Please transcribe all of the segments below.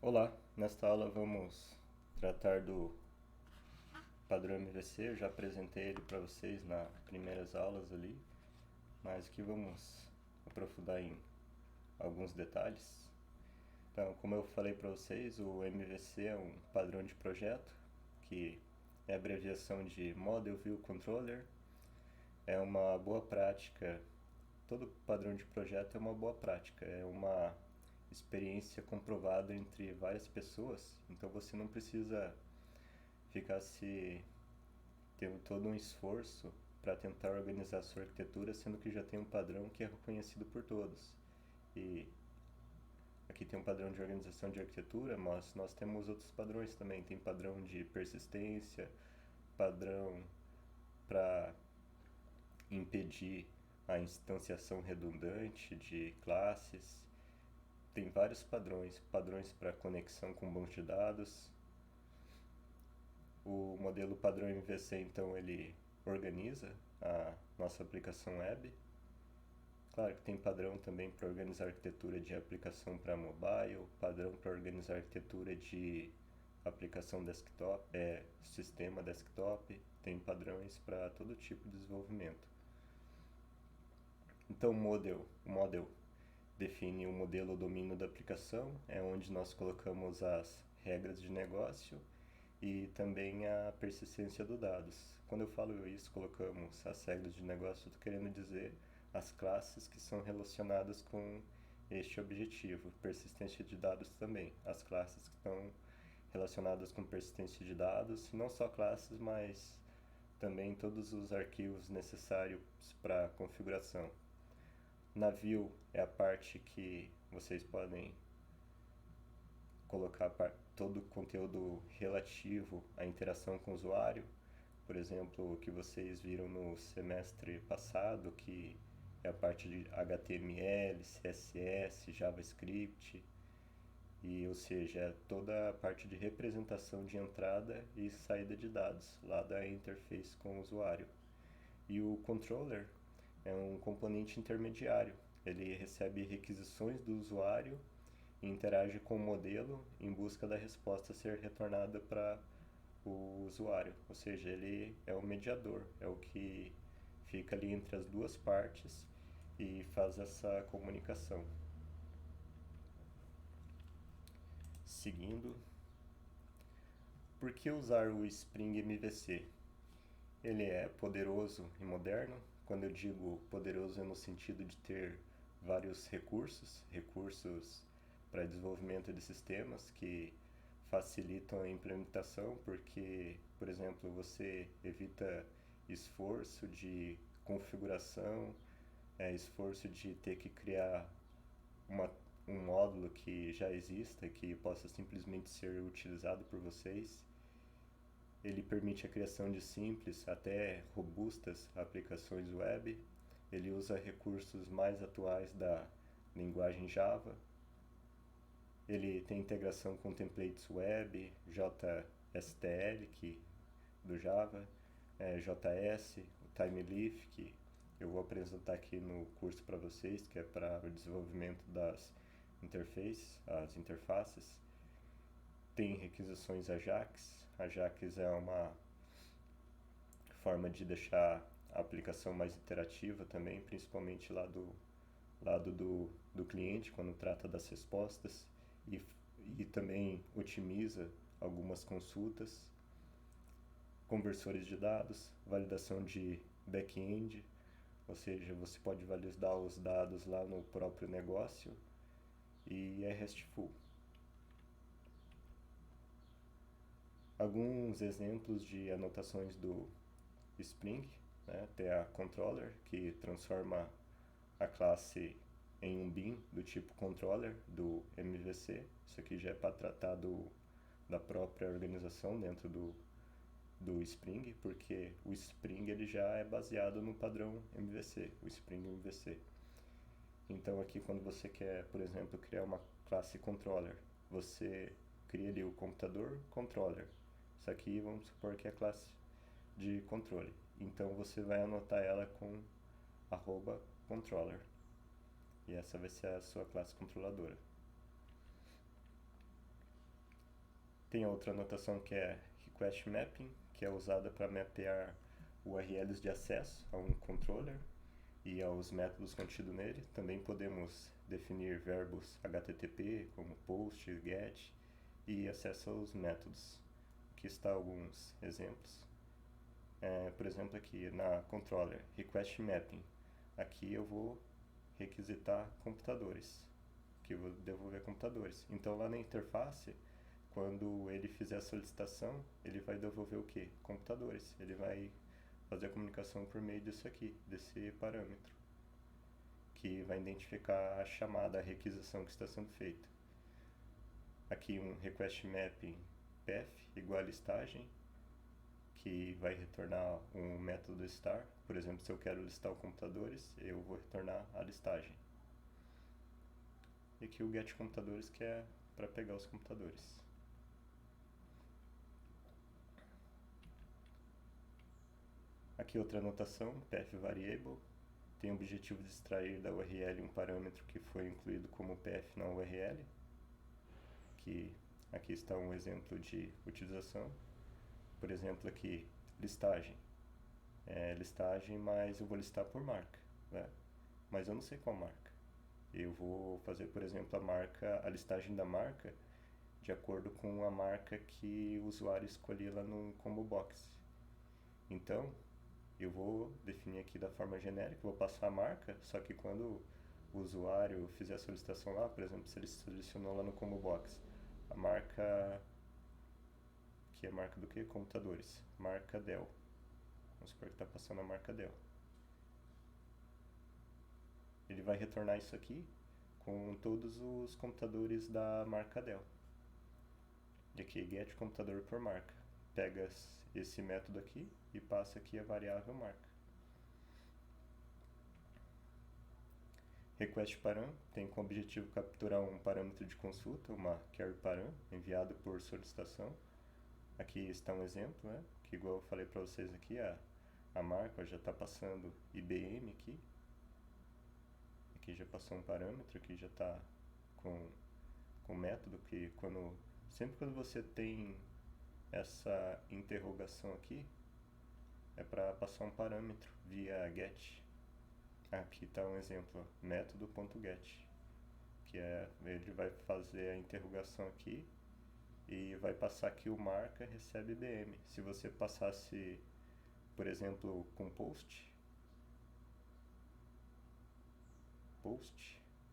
Olá, nesta aula vamos tratar do padrão MVC. Eu já apresentei ele para vocês nas primeiras aulas ali, mas aqui vamos aprofundar em alguns detalhes. Então, como eu falei para vocês, o MVC é um padrão de projeto, que é a abreviação de Model View Controller. É uma boa prática, todo padrão de projeto é uma boa prática, é uma experiência comprovada entre várias pessoas, então você não precisa ficar se tendo todo um esforço para tentar organizar a sua arquitetura, sendo que já tem um padrão que é reconhecido por todos. E aqui tem um padrão de organização de arquitetura, mas nós temos outros padrões também. Tem padrão de persistência, padrão para impedir a instanciação redundante de classes. Tem vários padrões, padrões para conexão com bancos de dados. O modelo padrão MVC, então, ele organiza a nossa aplicação web. Claro que tem padrão também para organizar arquitetura de aplicação para mobile, padrão para organizar arquitetura de aplicação desktop, sistema desktop, tem padrões para todo tipo de desenvolvimento. Então, o model define o modelo ou domínio da aplicação, é onde nós colocamos as regras de negócio e também a persistência dos dados. Quando eu falo isso, colocamos as regras de negócio, eu estou querendo dizer as classes que são relacionadas com este objetivo. Persistência de dados também, as classes que estão relacionadas com persistência de dados, não só classes, mas também todos os arquivos necessários para configuração. Navio é a parte que vocês podem colocar todo o conteúdo relativo à interação com o usuário. Por exemplo, o que vocês viram no semestre passado, que é a parte de HTML, CSS, JavaScript, e, ou seja, é toda a parte de representação de entrada e saída de dados, lá da interface com o usuário. E o controller é um componente intermediário, ele recebe requisições do usuário e interage com o modelo em busca da resposta a ser retornada para o usuário, ou seja, ele é o mediador, é o que fica ali entre as duas partes e faz essa comunicação. Seguindo, por que usar o Spring MVC? Ele é poderoso e moderno. Quando eu digo poderoso é no sentido de ter vários recursos para desenvolvimento de sistemas que facilitam a implementação, porque, por exemplo, você evita esforço de configuração, esforço de ter que criar uma, um módulo que já exista, que possa simplesmente ser utilizado por vocês. Ele permite a criação de simples até robustas aplicações web. Ele usa recursos mais atuais da linguagem Java. Ele tem integração com templates web, JSTL, do Java, JS, o TimeLeaf, que eu vou apresentar aqui no curso para vocês, que é para o desenvolvimento das as interfaces. Tem requisições Ajax. Ajax é uma forma de deixar a aplicação mais interativa também, principalmente lá do lado do cliente, quando trata das respostas, e, e também otimiza algumas consultas, conversores de dados, validação de back-end, ou seja, você pode validar os dados lá no próprio negócio, e é RESTful. Alguns exemplos de anotações do Spring, né? Tem a controller, que transforma a classe em um bin do tipo controller do MVC. Isso aqui já é para tratar da própria organização dentro do Spring, porque o Spring ele já é baseado no padrão MVC, o Spring MVC. Então aqui quando você quer, por exemplo, criar uma classe controller, você cria ali o computador controller. Isso aqui vamos supor que é a classe de controle. Então você vai anotar ela com @controller. E essa vai ser a sua classe controladora. Tem outra anotação que é Request Mapping, que é usada para mapear URLs de acesso a um controller e aos métodos contidos nele. Também podemos definir verbos HTTP, como POST, GET, e acesso aos métodos. Aqui está alguns exemplos. Por exemplo, aqui na controller, Request Mapping. Aqui eu vou requisitar computadores, que eu vou devolver computadores. Então lá na interface, quando ele fizer a solicitação, ele vai devolver o quê? Computadores. Ele vai fazer a comunicação por meio disso aqui, desse parâmetro, que vai identificar a chamada, a requisição que está sendo feita. Aqui um request mapping path igual a listagem, que vai retornar um método star. Por exemplo, se eu quero listar os computadores, eu vou retornar a listagem. E aqui o get computadores, que é para pegar os computadores. Aqui outra anotação, path variable, tem o objetivo de extrair da URL um parâmetro que foi incluído como path na URL, que aqui está um exemplo de utilização. Por exemplo, aqui, listagem. Listagem, mas eu vou listar por marca, né? Mas eu não sei qual marca. Eu vou fazer, por exemplo, a listagem da marca de acordo com a marca que o usuário escolheu lá no combo box. Então, eu vou definir aqui da forma genérica, vou passar a marca, só que quando o usuário fizer a solicitação lá, por exemplo, se ele selecionou lá no combo box a marca, que é a marca do que? Computadores, marca Dell. Vamos supor que está passando a marca Dell. Ele vai retornar isso aqui com todos os computadores da marca Dell. E aqui, get computador por marca. Pega esse método aqui e passa aqui a variável marca. Request param tem como objetivo capturar um parâmetro de consulta, uma query param, enviado por solicitação. Aqui está um exemplo, né? Que igual eu falei para vocês aqui, a marca já está passando IBM aqui. Aqui já passou um parâmetro, aqui já está com método, que sempre quando você tem essa interrogação aqui, é para passar um parâmetro via get. Aqui está um exemplo, método.get, que ele vai fazer a interrogação aqui e vai passar aqui o marca recebe IBM. Se você passasse, por exemplo, com post,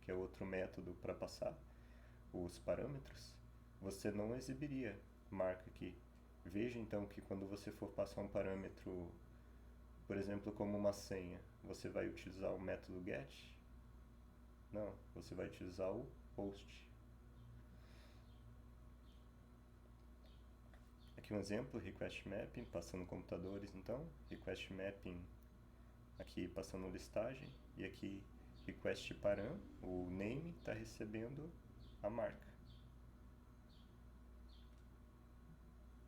que é outro método para passar os parâmetros, você não exibiria marca aqui. Veja então que quando você for passar um parâmetro, por exemplo, como uma senha, você vai utilizar o método get? Não, você vai utilizar o post. Aqui um exemplo, request mapping, passando computadores então, request mapping aqui passando listagem, e aqui request param, o name está recebendo a marca.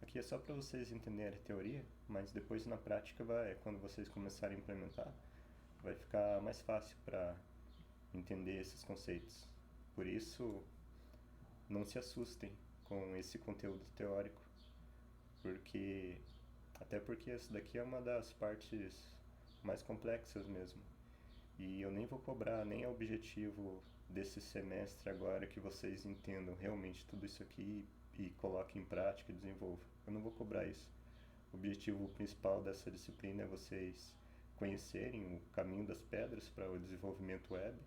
Aqui é só para vocês entenderem a teoria, mas depois na prática, quando vocês começarem a implementar, vai ficar mais fácil para entender esses conceitos. Por isso, não se assustem com esse conteúdo teórico, até porque essa daqui é uma das partes mais complexas mesmo. E eu nem vou cobrar, nem é objetivo desse semestre agora que vocês entendam realmente tudo isso aqui e coloquem em prática e desenvolvam. Eu não vou cobrar isso. O objetivo principal dessa disciplina é vocês conhecerem o caminho das pedras para o desenvolvimento web,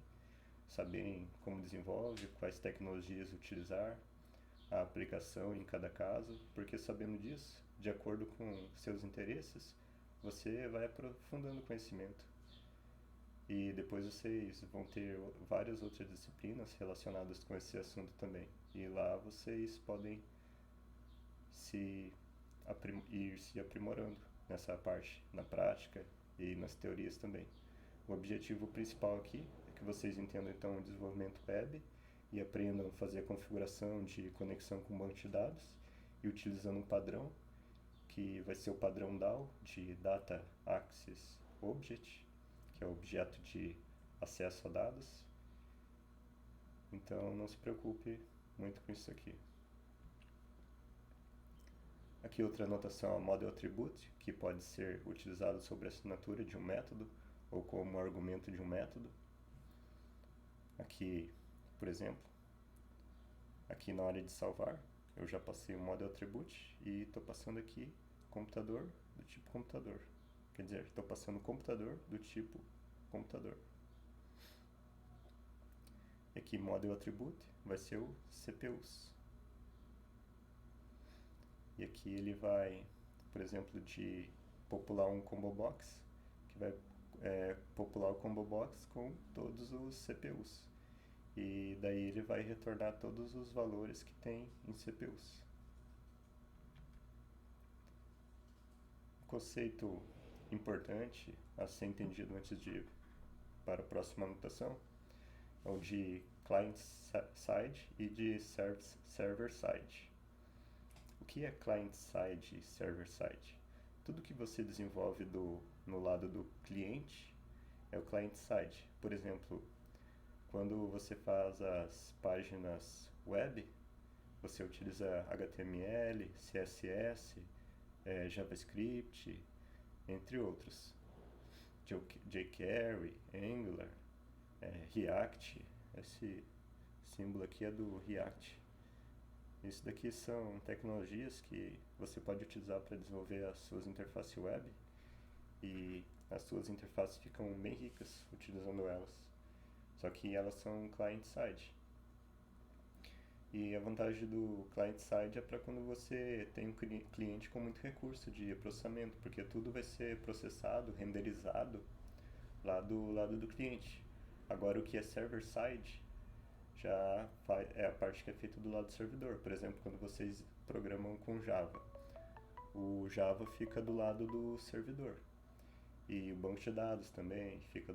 saberem como desenvolve, quais tecnologias utilizar, a aplicação em cada caso, porque sabendo disso, de acordo com seus interesses, você vai aprofundando o conhecimento. E depois vocês vão ter várias outras disciplinas relacionadas com esse assunto também. E lá vocês podem ir se aprimorando nessa parte, na prática e nas teorias também. O objetivo principal aqui é que vocês entendam então o desenvolvimento web e aprendam a fazer a configuração de conexão com banco de dados e utilizando um padrão que vai ser o padrão DAO, de Data Access Object, que é o objeto de acesso a dados. Então não se preocupe muito com isso aqui. Aqui outra notação é o model attribute, que pode ser utilizado sobre a assinatura de um método ou como argumento de um método. Aqui, por exemplo, aqui na hora de salvar, eu já passei o model attribute e estou passando aqui computador do tipo computador. Quer dizer, estou passando computador do tipo computador. E aqui model attribute vai ser o CPUs. E aqui ele vai, por exemplo, de popular um combo box, que vai popular o combo box com todos os CPUs. E daí ele vai retornar todos os valores que tem em CPUs. Um conceito importante a ser entendido antes de ir para a próxima anotação é o de client-side e de server-side. O que é client-side e server-side? Tudo que você desenvolve no lado do cliente é o client-side. Por exemplo, quando você faz as páginas web, você utiliza HTML, CSS, JavaScript, entre outros. jQuery, Angular, React. Esse símbolo aqui é do React. Isso daqui são tecnologias que você pode utilizar para desenvolver as suas interfaces web, e as suas interfaces ficam bem ricas utilizando elas. Só que elas são client-side. E a vantagem do client-side é para quando você tem um cliente com muito recurso de processamento, porque tudo vai ser processado, renderizado lá do lado do cliente. Agora, o que é server-side já é a parte que é feita do lado do servidor. Por exemplo, quando vocês programam com Java, o Java fica do lado do servidor. E o banco de dados também fica do